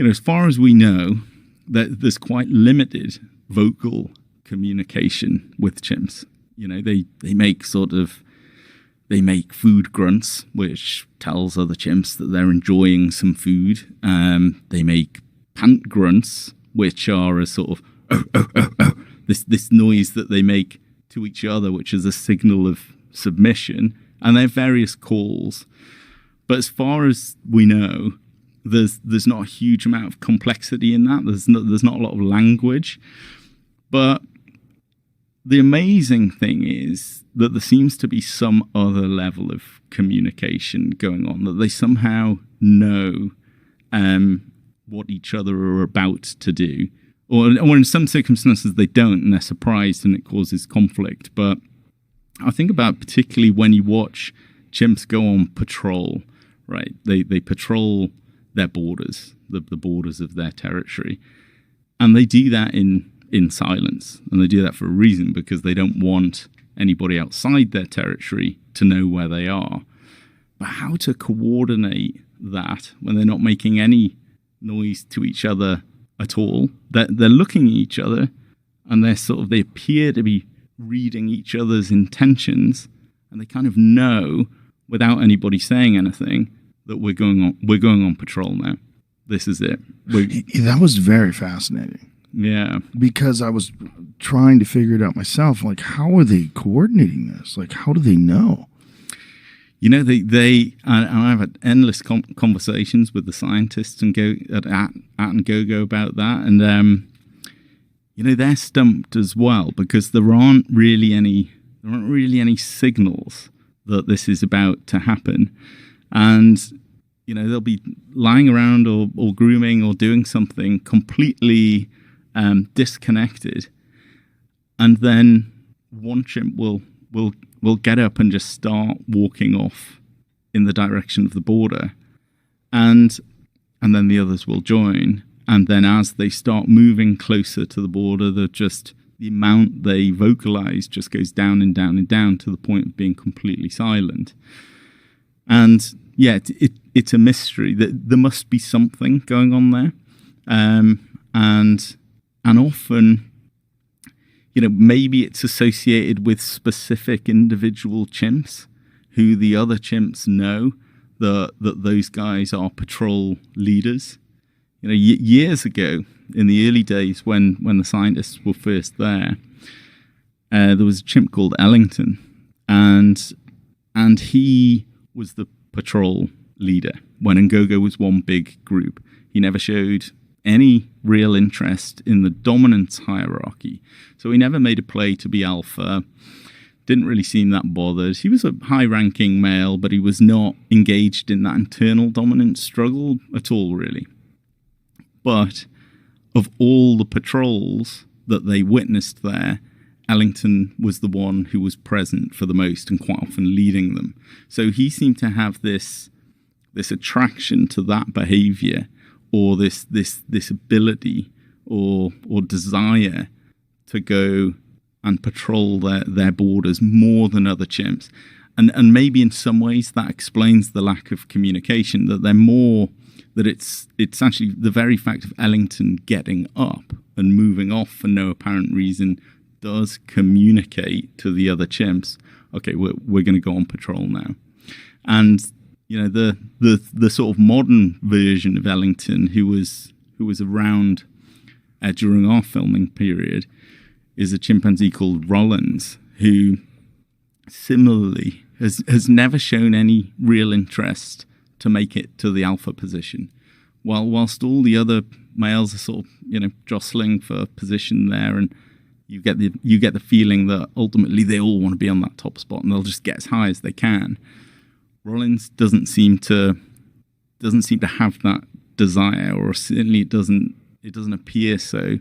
as far as we know, that there's quite limited vocal communication with chimps. They make they make food grunts, which tells other chimps that they're enjoying some food. They make pant grunts, which are a sort of this noise that they make to each other, which is a signal of submission. And they have various calls. But as far as we know, there's not a huge amount of complexity in that. There's not a lot of language. But the amazing thing is that there seems to be some other level of communication going on, that they somehow know what each other are about to do. Or in some circumstances they don't, and they're surprised and it causes conflict. But I think about particularly when you watch chimps go on patrol, right? They patrol their borders, the borders of their territory. And they do that in silence. And they do that for a reason, because they don't want anybody outside their territory to know where they are. But how to coordinate that when they're not making any noise to each other at all? They're looking at each other, and they appear to be reading each other's intentions, and they kind of know without anybody saying anything that we're going on patrol now. This is it. That was very fascinating. Yeah, because I was trying to figure it out myself. Like, how are they coordinating this? Like, how do they know? They I've had endless conversations with the scientists and at and go about that, and they're stumped as well, because there aren't really any signals that this is about to happen, and they'll be lying around or grooming or doing something completely disconnected, and then one chimp will get up and just start walking off in the direction of the border, and then the others will join, and then as they start moving closer to the border, the amount they vocalize just goes down and down and down to the point of being completely silent. And yeah, it's a mystery. That there must be something going on there, and often, maybe it's associated with specific individual chimps who the other chimps know that those guys are patrol leaders. Years ago, in the early days when the scientists were first there was a chimp called Ellington, and he was the patrol leader when Ngogo was one big group. He never showed any real interest in the dominance hierarchy. So he never made a play to be alpha, didn't really seem that bothered. He was a high-ranking male, but he was not engaged in that internal dominance struggle at all, really. But of all the patrols that they witnessed there, Ellington was the one who was present for the most and quite often leading them. So he seemed to have this attraction to that behavior, or this ability or desire to go and patrol their borders more than other chimps. And maybe in some ways that explains the lack of communication, that it's actually the very fact of Ellington getting up and moving off for no apparent reason does communicate to the other chimps, okay, we're going to go on patrol now. And the sort of modern version of Ellington, who was around during our filming period, is a chimpanzee called Rollins, who similarly has never shown any real interest to make it to the alpha position, whilst all the other males are sort of jostling for position there, and you get the feeling that ultimately they all want to be on that top spot and they'll just get as high as they can. Rollins doesn't seem to have that desire, or certainly it doesn't appear so.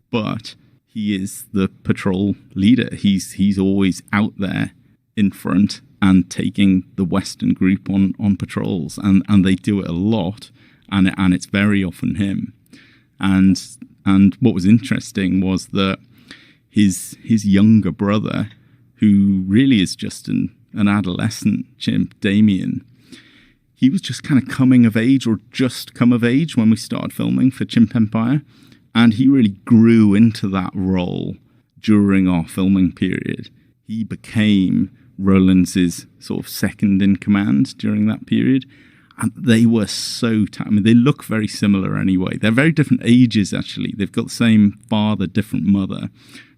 But he is the patrol leader. He's always out there in front and taking the Western group on patrols, and they do it a lot, and it's very often him. And what was interesting was that his younger brother, who really is just an adolescent chimp, Damien, he was just kind of coming of age, or just come of age, when we started filming for Chimp Empire. And he really grew into that role during our filming period. He became Roland's sort of second in command during that period. And they were so I mean, they look very similar anyway. They're very different ages, actually. They've got the same father, different mother.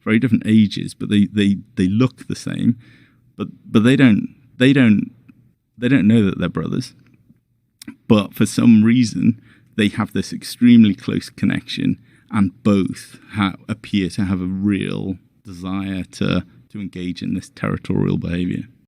Very different ages, but they look the same. But they don't know that they're brothers. But for some reason, they have this extremely close connection, and both appear to have a real desire to engage in this territorial behavior.